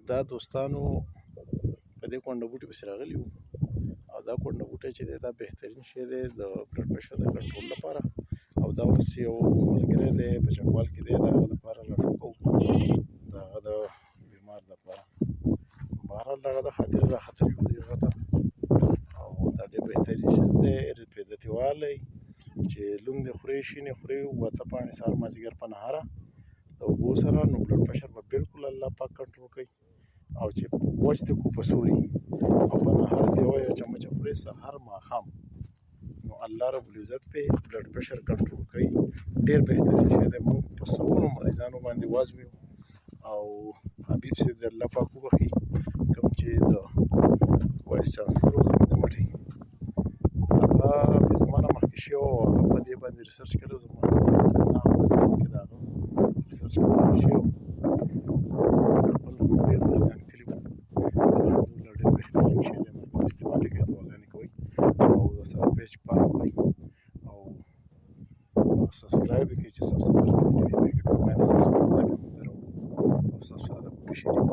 دا دوستانو په دې کونډه بوټي پسې راغلي وو او دا کونډه بوټی چې دی دا بهترین شی دی د بلډ پرشر د کنټرول لپاره او دا اوس یو ملګری دی په چکوال کې دی د هغه دپاره لاشو کوو د هغه د بیمار دپاره بهرحال د هغه د خاطرې راختلي وو دې هغه ته او دا ډېر بهترین شیز دی رطوبتي والی چې لوندې خورې شینې خورې واته پاڼې سهار مازدیګر په نهاره د اوبو سره نو بلډ پرشر به بالکل الله پاک کنټرول کوي او چې وچ دې کو په سوري او په نهار دې یوه چمچه خورې سهار ماښام نو الله رب العزت پې بلډ پرشر کنټرول کوي ډېر بهترین شی دی موږ په سلګونو مریضانو باندې وازویو او حبیب صاحب دې الله پاک وبخي کوم چې د وایس چانسلر و زموږ د مټې هغه بې زمانه مخکې شوی او هغه په دې باندې ریسرچ کړی و زموږ نه هغه زموږ کې د هغه ریسرچ کول شوی خپل ډېر مریضان کلي وو الحمدلله ډېر بهترین شی دی ملګرو استعمالي کوئ دواګانې کوئ او د سره پیج فالو کړئ او سبسکرایب یې کړئ چې ستاسو لپاره نوې نوې ویډیوګانې ستاسو په خدای باندې راوړو او ستاسو سره د بوټي شریک